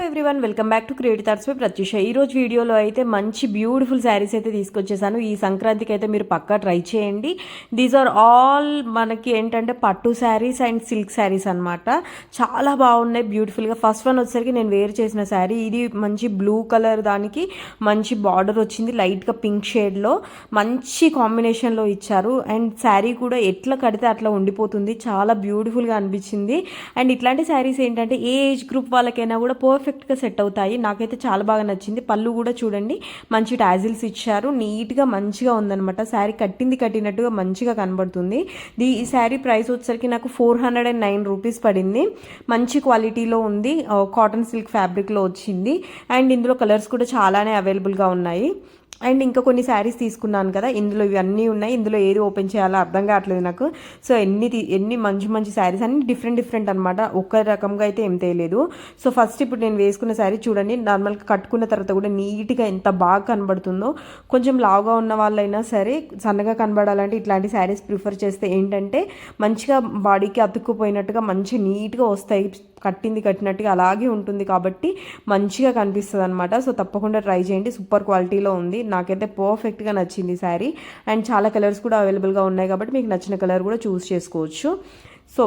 Everyone, welcome back to creative thoughts by Pratyusha. ఈరోజు వీడియోలో అయితే మంచి బ్యూటిఫుల్ శారీస్ అయితే తీసుకొచ్చేసాను. ఈ సంక్రాంతికి అయితే మీరు పక్కా ట్రై చేయండి. దీస్ ఆర్ ఆల్ మనకి ఏంటంటే పట్టు శారీస్ అండ్ సిల్క్ శారీస్ అనమాట. చాలా బాగున్నాయి బ్యూటిఫుల్గా. ఫస్ట్ వన్ వచ్చేసరికి నేను వేర్ చేసిన శారీ. ఇది మంచి బ్లూ కలర్, దానికి మంచి బార్డర్ వచ్చింది లైట్గా పింక్ షేడ్లో, మంచి కాంబినేషన్లో ఇచ్చారు. అండ్ శారీ కూడా ఎట్లా కడితే అట్లా ఉండిపోతుంది, చాలా బ్యూటిఫుల్గా అనిపించింది. అండ్ ఇట్లాంటి శారీస్ ఏంటంటే ఏ ఏజ్ గ్రూప్ వాళ్ళకైనా కూడా పర్ఫెక్ట్గా సెట్ అవుతాయి. నాకైతే చాలా బాగా నచ్చింది. పళ్ళు కూడా చూడండి, మంచి టాజిల్స్ ఇచ్చారు, నీట్గా మంచిగా ఉందనమాట. శారీ కట్టినట్టుగా మంచిగా కనబడుతుంది. ఈ శారీ ప్రైస్ వచ్చేసరికి నాకు 409 రూపీస్ పడింది. మంచి క్వాలిటీలో ఉంది, కాటన్ సిల్క్ ఫ్యాబ్రిక్లో వచ్చింది. అండ్ ఇందులో కలర్స్ కూడా చాలానే అవైలబుల్గా ఉన్నాయి. అండ్ ఇంకా కొన్ని శారీస్ తీసుకున్నాను కదా, ఇందులో ఇవన్నీ ఉన్నాయి. ఇందులో ఏది ఓపెన్ చేయాలో అర్థం కావట్లేదు నాకు. సో ఎన్ని మంచి శారీస్ అన్ని డిఫరెంట్ అనమాట. ఒక్క రకంగా అయితే ఏం తెలియలేదు. సో ఫస్ట్ ఇప్పుడు నేను వేసుకున్న శారీ చూడండి, నార్మల్గా కట్టుకున్న తర్వాత కూడా నీట్గా ఎంత బాగా కనబడుతుందో. కొంచెం లావుగా ఉన్న వాళ్ళైనా సరే సన్నగా కనబడాలంటే ఇట్లాంటి శారీస్ ప్రిఫర్ చేస్తే ఏంటంటే మంచిగా బాడీకి అతుక్కుపోయినట్టుగా మంచి నీట్గా వస్తాయి. కట్టినట్టుగా అలాగే ఉంటుంది కాబట్టి మంచిగా కనిపిస్తుంది అనమాట. సో తప్పకుండా ట్రై చేయండి, సూపర్ క్వాలిటీలో ఉంది. నాకైతే పర్ఫెక్ట్గా నచ్చింది శారీ. అండ్ చాలా కలర్స్ కూడా అవైలబుల్గా ఉన్నాయి కాబట్టి మీకు నచ్చిన కలర్ కూడా చూస్ చేసుకోవచ్చు. సో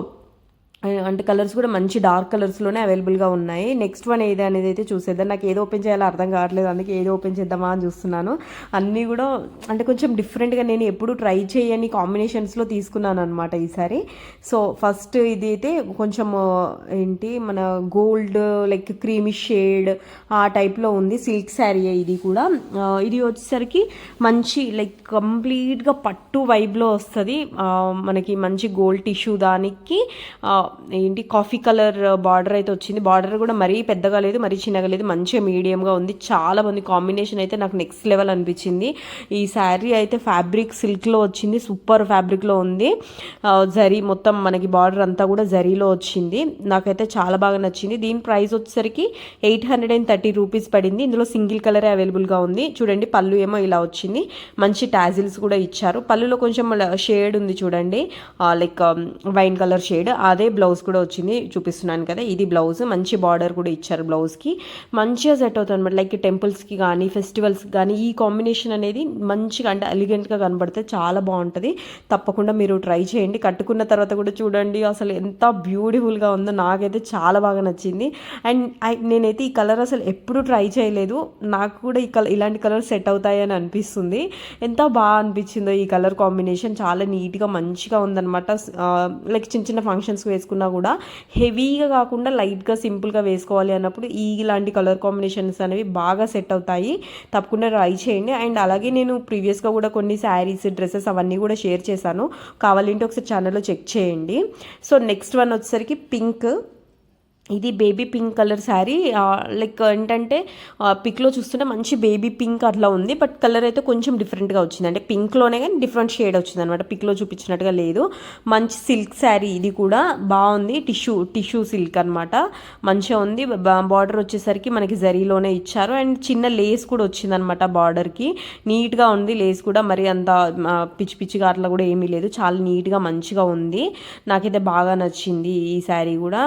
అంటే కలర్స్ కూడా మంచి డార్క్ కలర్స్లోనే అవైలబుల్గా ఉన్నాయి. నెక్స్ట్ వన్ ఏది అనేది అయితే చూసేద్దాం. నాకు ఏదో ఓపెన్ చేయాలో అర్థం కావట్లేదు, అందుకే ఏదో ఓపెన్ చేద్దామా అని చూస్తున్నాను. అన్నీ కూడా అంటే కొంచెం డిఫరెంట్గా, నేను ఎప్పుడు ట్రై చేయని కాంబినేషన్స్లో తీసుకున్నాను అనమాట ఈసారి. సో ఫస్ట్ ఇది అయితే కొంచెం ఏంటి మన గోల్డ్ లైక్ క్రీమీ షేడ్ ఆ టైప్లో ఉంది. సిల్క్ శారీ ఇది కూడా. ఇది వచ్చేసరికి మంచి లైక్ కంప్లీట్గా పట్టు వైబ్లో వస్తుంది. మనకి మంచి గోల్డ్ టిష్యూ, దానికి ఏంటి కాఫీ కలర్ బార్డర్ అయితే వచ్చింది. బార్డర్ కూడా మరీ పెద్దగా లేదు, మరీ చిన్నగా లేదు, మంచిగా మీడియంగా ఉంది. చాలా మంది కాంబినేషన్ అయితే నాకు నెక్స్ట్ లెవెల్ అనిపించింది. ఈ శారీ అయితే ఫ్యాబ్రిక్ సిల్క్లో వచ్చింది, సూపర్ ఫ్యాబ్రిక్లో ఉంది. జరీ మొత్తం మనకి బార్డర్ అంతా కూడా జరీలో వచ్చింది. నాకైతే చాలా బాగా నచ్చింది. దీని ప్రైస్ వచ్చేసరికి 830 రూపీస్ పడింది. ఇందులో సింగిల్ కలరే అవైలబుల్గా ఉంది. చూడండి, పళ్ళు ఏమో ఇలా వచ్చింది, మంచి టాజిల్స్ కూడా ఇచ్చారు. పళ్ళులో కొంచెం షేడ్ ఉంది చూడండి, లైక్ వైన్ కలర్ షేడ్. అదే బ్లౌజ్ కూడా వచ్చింది, చూపిస్తున్నాను కదా, ఇది బ్లౌజ్. మంచి బార్డర్ కూడా ఇచ్చారు బ్లౌజ్కి, మంచిగా సెట్ అవుతుంది అనమాట. లైక్ టెంపుల్స్కి కానీ ఫెస్టివల్స్కి కానీ ఈ కాంబినేషన్ అనేది మంచిగా అంటే ఎలిగెంట్గా కనబడితే చాలా బాగుంటుంది. తప్పకుండా మీరు ట్రై చేయండి. కట్టుకున్న తర్వాత కూడా చూడండి అసలు ఎంత బ్యూటిఫుల్గా ఉందో. నాకైతే చాలా బాగా నచ్చింది. అండ్ నేనైతే ఈ కలర్ అసలు ఎప్పుడు ట్రై చేయలేదు. నాకు కూడా ఇలాంటి కలర్ సెట్ అవుతాయని అనిపిస్తుంది. ఎంత బాగా అనిపించిందో ఈ కలర్ కాంబినేషన్. చాలా నీట్గా మంచిగా ఉందన్నమాట. లైక్ చిన్న ఫంక్షన్స్కి వేసుకున్నా కూడా హెవీగా కాకుండా లైట్గా సింపుల్గా వేసుకోవాలి అన్నప్పుడు ఇలాంటి కలర్ కాంబినేషన్స్ అనేవి బాగా సెట్ అవుతాయి. తప్పకుండా ట్రై చేయండి. అండ్ అలాగే నేను ప్రీవియస్గా కూడా కొన్ని శారీస్, డ్రెస్సెస్ అవన్నీ కూడా షేర్ చేశాను, కావాలంటే ఒకసారి ఛానల్లో చెక్ చేయండి. సో నెక్స్ట్ వన్ వచ్చేసరికి పింక్. ఇది baby pink colour sari. Like ఏంటంటే పిక్లో చూస్తుంటే మంచి బేబీ పింక్ అట్లా ఉంది, బట్ కలర్ అయితే కొంచెం డిఫరెంట్గా వచ్చింది. అంటే పింక్లోనే కానీ డిఫరెంట్ షేడ్ వచ్చింది అనమాట, పిక్లో చూపించినట్టుగా లేదు. మంచి సిల్క్ శారీ, ఇది కూడా బాగుంది. టిష్యూ సిల్క్ అనమాట, మంచిగా ఉంది. బార్డర్ వచ్చేసరికి మనకి జరీలోనే ఇచ్చారు. అండ్ చిన్న లేస్ కూడా వచ్చింది అనమాట బార్డర్కి. నీట్గా ఉంది లేస్ కూడా, మరి అంత పిచ్చిగా అట్లా కూడా ఏమీ లేదు. చాలా నీట్గా మంచిగా ఉంది. నాకైతే బాగా నచ్చింది ఈ శారీ కూడా.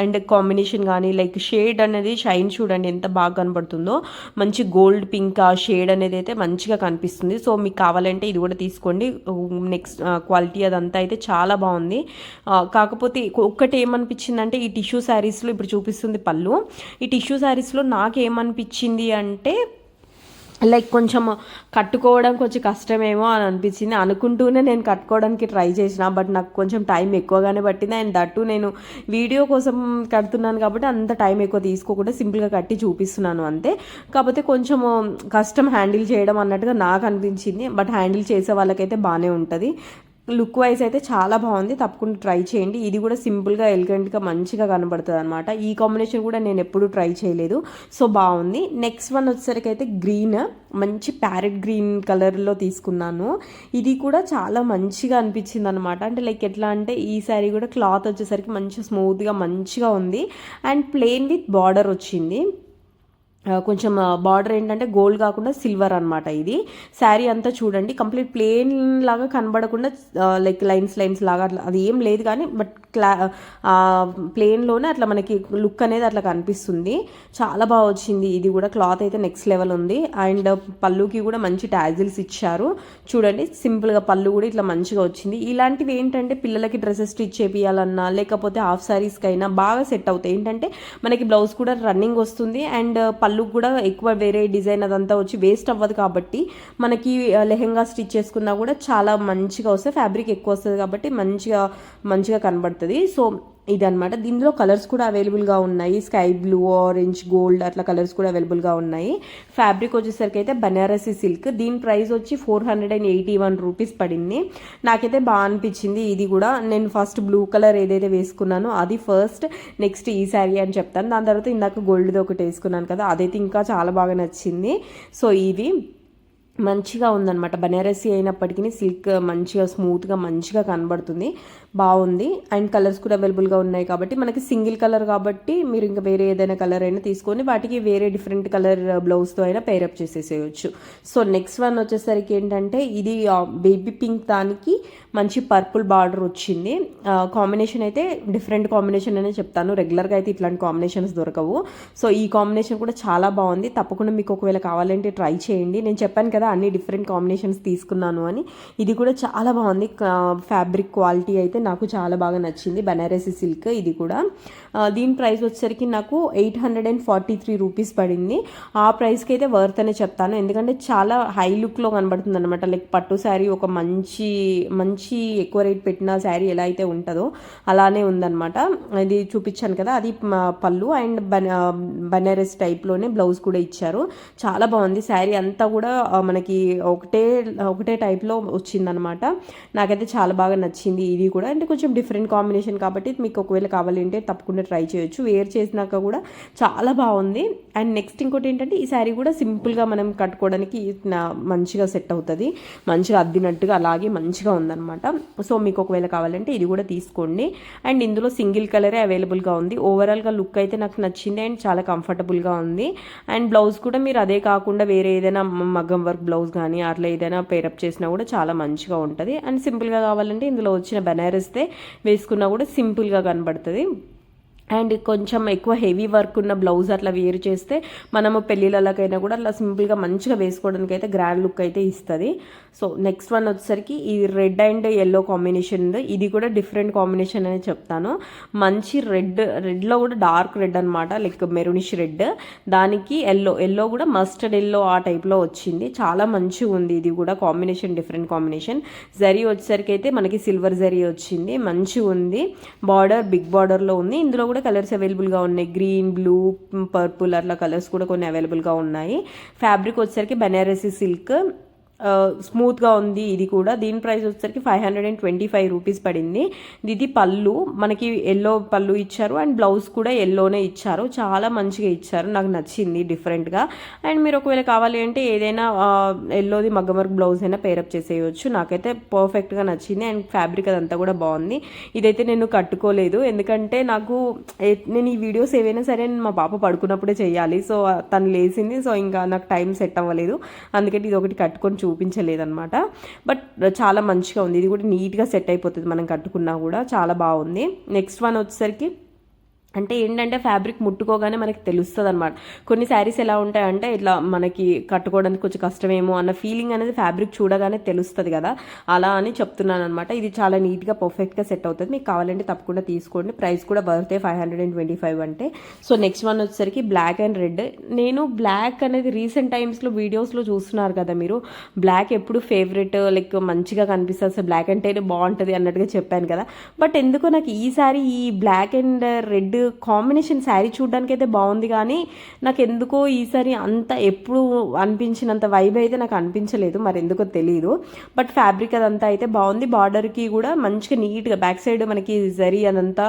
అండ్ కాంబినేషన్ కానీ లైక్ షేడ్ అనేది షైన్ చూడండి ఎంత బాగా కనబడుతుందో. మంచి గోల్డ్ పింక్ ఆ షేడ్ అనేది అయితే మంచిగా కనిపిస్తుంది. సో మీకు కావాలంటే ఇది కూడా తీసుకోండి. నెక్స్ట్ క్వాలిటీ అదంతా అయితే చాలా బాగుంది. కాకపోతే ఒక్కటి ఏమనిపించిందంటే ఈ టిష్యూ శారీస్లో ఇప్పుడు చూపిస్తుంది పళ్ళు. ఈ టిష్యూ శారీస్లో నాకేమనిపించింది అంటే లైక్ కొంచెం కట్టుకోవడం కొంచెం కష్టమేమో అని అనిపించింది. అనుకుంటూనే నేను కట్టుకోవడానికి ట్రై చేసిన, బట్ నాకు కొంచెం టైం ఎక్కువగానే పట్టింది. అండ్ దట్టు నేను వీడియో కోసం కడుతున్నాను కాబట్టి అంత టైం ఎక్కువ తీసుకోకుండా సింపుల్గా కట్టి చూపిస్తున్నాను అంతే. కాకపోతే కొంచెం కష్టం హ్యాండిల్ చేయడం అన్నట్టుగా నాకు అనిపించింది, బట్ హ్యాండిల్ చేసే వాళ్ళకైతే బాగానే ఉంటుంది. లుక్ వైజ్ అయితే చాలా బాగుంది, తప్పకుండా ట్రై చేయండి. ఇది కూడా సింపుల్గా ఎలిగెంట్గా మంచిగా కనబడుతుంది అనమాట. ఈ కాంబినేషన్ కూడా నేను ఎప్పుడూ ట్రై చేయలేదు, సో బాగుంది. నెక్స్ట్ వన్ వచ్చేసరికి అయితే గ్రీన్, మంచి ప్యారెట్ గ్రీన్ కలర్లో తీసుకున్నాను. ఇది కూడా చాలా మంచిగా అనిపించింది అనమాట. అంటే లైక్ ఎట్లా అంటే ఈ శారీ కూడా క్లాత్ వచ్చేసరికి మంచిగా స్మూత్గా మంచిగా ఉంది. అండ్ ప్లెయిన్ విత్ బార్డర్ వచ్చింది. కొంచెం బార్డర్ ఏంటంటే గోల్డ్ కాకుండా సిల్వర్ అనమాట. ఇది శారీ అంతా చూడండి కంప్లీట్ ప్లెయిన్ లాగా కనబడకుండా లైక్ లైన్స్ లాగా అట్లా అది ఏం లేదు కానీ బట్ ప్లెయిన్లోనే అట్లా మనకి లుక్ అనేది అట్లా కనిపిస్తుంది. చాలా బాగా వచ్చింది. ఇది కూడా క్లాత్ అయితే నెక్స్ట్ లెవెల్ ఉంది. అండ్ పళ్ళుకి కూడా మంచి టాజిల్స్ ఇచ్చారు చూడండి. సింపుల్గా పళ్ళు కూడా ఇట్లా మంచిగా వచ్చింది. ఇలాంటివి ఏంటంటే పిల్లలకి డ్రెస్సెస్ స్టిచ్ చేపియాలన్నా లేకపోతే హాఫ్ శారీస్కి అయినా బాగా సెట్ అవుతాయి. ఏంటంటే మనకి బ్లౌజ్ కూడా రన్నింగ్ వస్తుంది అండ్ పళ్ళు కూడా ఎక్కువ వేరే డిజైన్ అదంతా వచ్చి వేస్ట్ అవ్వదు కాబట్టి మనకి లెహెంగా స్టిచ్ చేసుకున్నా కూడా చాలా మంచిగా వస్తుంది. ఫ్యాబ్రిక్ ఎక్కువ వస్తుంది కాబట్టి మంచిగా కనబడుతుంది. సో ఇదనమాట. దీనిలో కలర్స్ కూడా అవైలబుల్గా ఉన్నాయి. స్కై బ్లూ, ఆరెంజ్, గోల్డ్ అట్లా కలర్స్ కూడా అవైలబుల్గా ఉన్నాయి. ఫ్యాబ్రిక్ వచ్చేసరికి అయితే బనారసి సిల్క్. దీని ప్రైస్ వచ్చి 481 రూపీస్ పడింది. నాకైతే బాగా అనిపించింది. ఇది కూడా నేను ఫస్ట్ బ్లూ కలర్ ఏదైతే వేసుకున్నానో అది ఫస్ట్, నెక్స్ట్ ఈ శారీ అని చెప్తాను. దాని తర్వాత ఇందాక గోల్డ్ది ఒకటి వేసుకున్నాను కదా, అదైతే ఇంకా చాలా బాగా నచ్చింది. సో ఇది మంచిగా ఉందన్నమాట. బనారసి అయినప్పటికీ సిల్క్ మంచిగా స్మూత్గా మంచిగా కనబడుతుంది. బాగుంది. అండ్ కలర్స్ కూడా అవైలబుల్గా ఉన్నాయి కాబట్టి మనకి సింగిల్ కలర్ కాబట్టి మీరు ఇంకా వేరే ఏదైనా కలర్ అయినా తీసుకొని వాటికి వేరే డిఫరెంట్ కలర్ బ్లౌజ్తో అయినా పేరప్ చేసేసేయచ్చు. సో నెక్స్ట్ వన్ వచ్చేసరికి ఏంటంటే ఇది బేబీ పింక్ దానికి మంచి పర్పుల్ బార్డర్ వచ్చింది. కాంబినేషన్ అయితే డిఫరెంట్ కాంబినేషన్ అనే చెప్తాను. రెగ్యులర్గా అయితే ఇట్లాంటి కాంబినేషన్స్ దొరకవు. సో ఈ కాంబినేషన్ కూడా చాలా బాగుంది. తప్పకుండా మీకు ఒకవేళ కావాలంటే ట్రై చేయండి. నేను చెప్పాను కదా అన్ని డిఫరెంట్ కాంబినేషన్స్ తీసుకున్నాను అని. ఇది కూడా చాలా బాగుంది. ఫ్యాబ్రిక్ క్వాలిటీ అయితే నాకు చాలా బాగా నచ్చింది. బనారసి సిల్క్ ఇది కూడా. దీని ప్రైస్ వచ్చేసరికి నాకు 843 రూపీస్ పడింది. ఆ ప్రైస్కి అయితే వర్త్ అనే చెప్తాను. ఎందుకంటే చాలా హై లుక్లో కనబడుతుంది అనమాట. లైక్ పట్టు శారీ ఒక మంచి ఎక్కువ రేట్ పెట్టిన శారీ ఎలా అయితే ఉంటుందో అలానే ఉందన్నమాట. ఇది చూపించాను కదా, అది పళ్ళు అండ్ బనారస్ టైప్లోనే బ్లౌజ్ కూడా ఇచ్చారు. చాలా బాగుంది. శారీ అంతా కూడా మనకి ఒకటే టైప్లో వచ్చిందనమాట. నాకైతే చాలా బాగా నచ్చింది. ఇది కూడా అంటే కొంచెం డిఫరెంట్ కాంబినేషన్ కాబట్టి మీకు ఒకవేళ కావాలంటే తప్పకుండా ట్రై చేయొచ్చు. వేర్ చేసినాక కూడా చాలా బాగుంది. అండ్ నెక్స్ట్ ఇంకోటి ఏంటంటే ఈ శారీ కూడా సింపుల్గా మనం కట్టుకోవడానికి మంచిగా సెట్ అవుతుంది. మంచిగా అద్దినట్టుగా అలాగే మంచిగా ఉందన్నమాట. సో మీకు ఒకవేళ కావాలంటే ఇది కూడా తీసుకోండి. అండ్ ఇందులో సింగిల్ కలరే అవైలబుల్గా ఉంది. ఓవరాల్గా లుక్ అయితే నాకు నచ్చింది అండ్ చాలా కంఫర్టబుల్గా ఉంది. అండ్ బ్లౌజ్ కూడా మీరు అదే కాకుండా వేరే ఏదైనా మగ్గం వర్క్ బ్లౌజ్ కానీ అట్లా ఏదైనా పేరప్ చేసినా కూడా చాలా మంచిగా ఉంటుంది. అండ్ సింపుల్గా కావాలంటే ఇందులో వచ్చిన బనారస్తే వేసుకున్నా కూడా సింపుల్గా కనబడుతుంది. అండ్ కొంచెం ఎక్కువ హెవీ వర్క్ ఉన్న బ్లౌజ్ అట్లా వేర్ చేస్తే మనము పెళ్ళిళ్ళకైనా కూడా అట్లా సింపుల్గా మంచిగా వేసుకోవడానికి అయితే గ్రాండ్ లుక్ అయితే ఇస్తుంది. సో నెక్స్ట్ వన్ వచ్చేసరికి ఈ రెడ్ అండ్ ఎల్లో కాంబినేషన్ ఉంది. ఇది కూడా డిఫరెంట్ కాంబినేషన్ అని చెప్తాను. మంచి రెడ్లో కూడా డార్క్ రెడ్ అనమాట, లైక్ మెరూనిష్ రెడ్, దానికి ఎల్లో కూడా మస్టర్డ్ ఎల్లో ఆ టైప్లో వచ్చింది. చాలా మంచిగా ఉంది. ఇది కూడా కాంబినేషన్ డిఫరెంట్ కాంబినేషన్. జరీ వచ్చేసరికి అయితే మనకి సిల్వర్ జరీ వచ్చింది. మంచిగా ఉంది. బార్డర్ బిగ్ బార్డర్లో ఉంది. ఇందులో కూడా కలర్స్ అవైలబుల్గా ఉన్నాయి. గ్రీన్, బ్లూ, పర్పుల్ అట్లా కలర్స్ కూడా కొన్ని అవైలబుల్గా ఉన్నాయి. ఫ్యాబ్రిక్ వచ్చేసరికి బనారసి సిల్క్. స్మూత్గా ఉంది ఇది కూడా. దీని ప్రైస్ వచ్చేసరికి 525 రూపీస్ పడింది. ఇది పళ్ళు మనకి ఎల్లో పళ్ళు ఇచ్చారు అండ్ బ్లౌజ్ కూడా ఎల్లోనే ఇచ్చారు. చాలా మంచిగా ఇచ్చారు. నాకు నచ్చింది డిఫరెంట్గా. అండ్ మీరు ఒకవేళ కావాలి అంటే ఏదైనా ఎల్లోది మగ్గం వర్క్ బ్లౌజ్ అయినా పేరప్ చేసేయచ్చు. నాకైతే పర్ఫెక్ట్గా నచ్చింది. అండ్ ఫ్యాబ్రిక్ అదంతా కూడా బాగుంది. ఇదైతే నేను కట్టుకోలేదు ఎందుకంటే నేను ఈ వీడియోస్ ఏవైనా సరే మా పాప పడుకున్నప్పుడే చేయాలి. సో తను లేచింది. సో ఇంకా నాకు టైం సెట్ అవ్వలేదు. అందుకని ఇది ఒకటి కట్టుకొని చూపించలేదన్నమాట. బట్ చాలా మంచిగా ఉంది. ఇది కూడా నీట్గా సెట్ అయిపోతుంది మనం కట్టుకున్నా కూడా. చాలా బాగుంది. నెక్స్ట్ వన్ వచ్చేసరికి అంటే ఏంటంటే ఫ్యాబ్రిక్ ముట్టుకోగానే మనకి తెలుస్తుంది అనమాట. కొన్ని శారీస్ ఎలా ఉంటాయంటే ఇట్లా మనకి కట్టుకోవడానికి కొంచెం కష్టమేమో అన్న ఫీలింగ్ అనేది ఫ్యాబ్రిక్ చూడగానే తెలుస్తుంది కదా, అలా అని చెప్తున్నాను అనమాట. ఇది చాలా నీట్గా పర్ఫెక్ట్గా సెట్ అవుతుంది. మీకు కావాలంటే తప్పకుండా తీసుకోండి. ప్రైస్ కూడా వర్తే 525 అంటే. సో నెక్స్ట్ వన్ వచ్చేసరికి బ్లాక్ అండ్ రెడ్. నేను బ్లాక్ అనేది రీసెంట్ టైమ్స్లో వీడియోస్లో చూస్తున్నారు కదా మీరు, బ్లాక్ ఎప్పుడు ఫేవరెట్, లైక్ మంచిగా కనిపిస్తుంది, అసలు బ్లాక్ అంటేనే బాగుంటుంది అన్నట్టుగా చెప్పాను కదా. బట్ ఎందుకో నాకు ఈసారి ఈ black and red combination sari చూడడానికి అయితే బాగుంది కానీ నాకు ఎందుకో ఈసారి అంత ఎప్పుడు అనిపించినంత వైబ్ అయితే నాకు అనిపించలేదు. మరి ఎందుకో తెలియదు. బట్ ఫ్యాబ్రిక్ అదంతా అయితే బాగుంది. బార్డర్కి కూడా మంచిగా నీట్గా బ్యాక్ సైడ్ మనకి జరీ అదంతా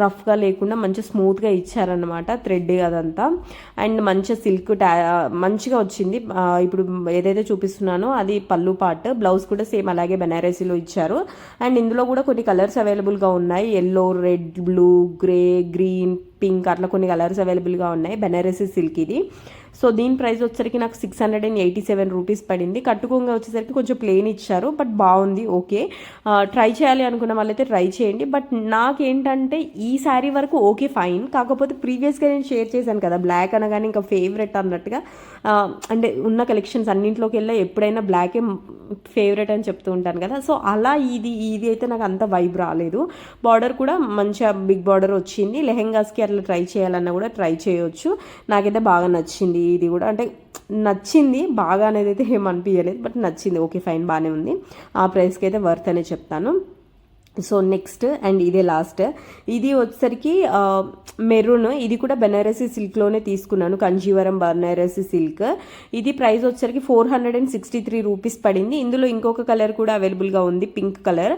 రఫ్గా లేకుండా మంచిగా స్మూత్గా ఇచ్చారనమాట. థ్రెడ్ అదంతా అండ్ మంచిగా సిల్క్ మంచిగా వచ్చింది. ఇప్పుడు ఏదైతే చూపిస్తున్నానో అది పళ్ళు పార్ట్. బ్లౌజ్ కూడా సేమ్ అలాగే బనారసీలో ఇచ్చారు. అండ్ ఇందులో కూడా కొన్ని కలర్స్ అవైలబుల్గా ఉన్నాయి. Yellow, red, blue, grey, green, pink అట్లా కొన్ని కలర్స్ అవైలబుల్గా ఉన్నాయి. బెనారసీ సిల్క్ ఇది. సో దీని ప్రైస్ వచ్చేసరికి నాకు 687 రూపీస్ పడింది. కట్టుకోగా వచ్చేసరికి కొంచెం ప్లెయిన్ ఇచ్చారు, బట్ బాగుంది, ఓకే. ట్రై చేయాలి అనుకున్న వాళ్ళైతే ట్రై చేయండి. బట్ నాకేంటంటే ఈ శారీ వరకు ఓకే ఫైన్, కాకపోతే ప్రీవియస్గా నేను షేర్ చేశాను కదా బ్లాక్ అనగానే ఇంకా ఫేవరెట్ అన్నట్టుగా, అంటే ఉన్న కలెక్షన్స్ అన్నింటిలోకి వెళ్ళి ఎప్పుడైనా బ్లాకే ఫేవరెట్ అని చెప్తూ ఉంటాను కదా. సో అలా ఇది అయితే నాకు అంత వైబ్ రాలేదు. బార్డర్ కూడా మంచిగా బిగ్ బార్డర్ వచ్చింది. లెహెంగాస్కి అట్లా ట్రై చేయాలన్నా కూడా ట్రై చేయొచ్చు. నాకైతే బాగా నచ్చింది ఇది కూడా, అంటే నచ్చింది బాగా అనేది అయితే ఏమనిపించలేదు, బట్ నచ్చింది, ఓకే ఫైన్ బాగానే ఉంది. ఆ ప్రైస్కి అయితే వర్త్ అనే చెప్తాను. సో నెక్స్ట్ అండ్ ఇదే లాస్ట్, ఇది వచ్చేసరికి మెరూన్. ఇది కూడా బెనారసీ సిల్క్లోనే తీసుకున్నాను, కంజీవరం బెనారసీ సిల్క్. ఇది ప్రైస్ వచ్చేసరికి 463 రూపీస్ పడింది. ఇందులో ఇంకొక కలర్ కూడా అవైలబుల్గా ఉంది, పింక్ కలర్.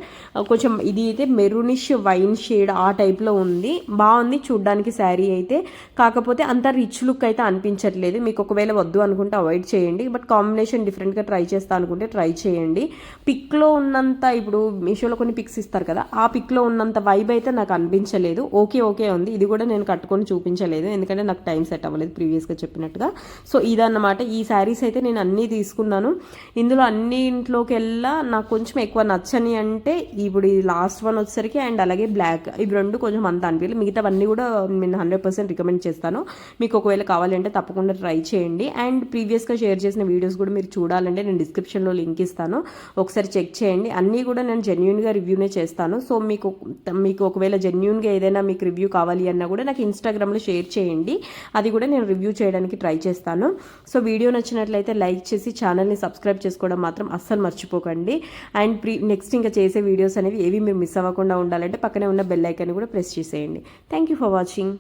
కొంచెం ఇది అయితే మెరూనిష్ వైన్ షేడ్ ఆ టైప్లో ఉంది, బాగుంది చూడ్డానికి శారీ అయితే. కాకపోతే అంత రిచ్ లుక్ అయితే అనిపించట్లేదు. మీకు ఒకవేళ వద్దు అనుకుంటే అవాయిడ్ చేయండి, బట్ కాంబినేషన్ డిఫరెంట్గా ట్రై చేస్తా అనుకుంటే ట్రై చేయండి. పిక్లో ఉన్నంత, ఇప్పుడు మీషోలో కొన్ని పిక్స్ ఇస్తారు కదా, ఆ పిక్లో ఉన్నంత వైబ్ అయితే నాకు అనిపించలేదు. ఓకే ఉంది. ఇది కూడా నేను కట్టుకొని చూపించలేదు, ఎందుకంటే నాకు టైం సెట్ అవ్వలేదు ప్రీవియస్గా చెప్పినట్టుగా. సో ఇదన్నమాట. ఈ శారీస్ అయితే నేను అన్నీ తీసుకున్నాను. ఇందులో అన్నింట్లోకి వెళ్ళా నాకు కొంచెం ఎక్కువ నచ్చని అంటే ఇప్పుడు ఈ లాస్ట్ వన్ వచ్చేసరికి అండ్ అలాగే బ్లాక్, ఇవి రెండు కొంచెం అంత అనిపించలేదు. మిగతావన్నీ కూడా నేను 100% రికమెండ్ చేస్తాను. మీకు ఒకవేళ కావాలంటే తప్పకుండా ట్రై చేయండి. అండ్ ప్రీవియస్గా షేర్ చేసిన వీడియోస్ కూడా మీరు చూడాలంటే నేను డిస్క్రిప్షన్లో లింక్ ఇస్తాను, ఒకసారి చెక్ చేయండి. అన్నీ కూడా నేను జెన్యూన్గా రివ్యూనే చేస్తాను. సో మీకు ఒకవేళ జెన్యూన్గా ఏదైనా మీకు రివ్యూ కావాలి అన్నా కూడా నాకు ఇన్స్టాగ్రామ్లో షేర్ చేయండి, అది కూడా నేను రివ్యూ చేయడానికి ట్రై చేస్తాను. సో వీడియో నచ్చినట్లయితే లైక్ చేసి ఛానల్ని సబ్స్క్రైబ్ చేసుకోవడం మాత్రం అస్సలు మర్చిపోకండి. అండ్ నెక్స్ట్ ఇంకా చేసే వీడియోస్ అనేవి ఏవి మీరు మిస్ అవ్వకుండా ఉండాలంటే పక్కనే ఉన్న బెల్ ఐకాన్ కూడా ప్రెస్ చేసేయండి. Thank you for watching.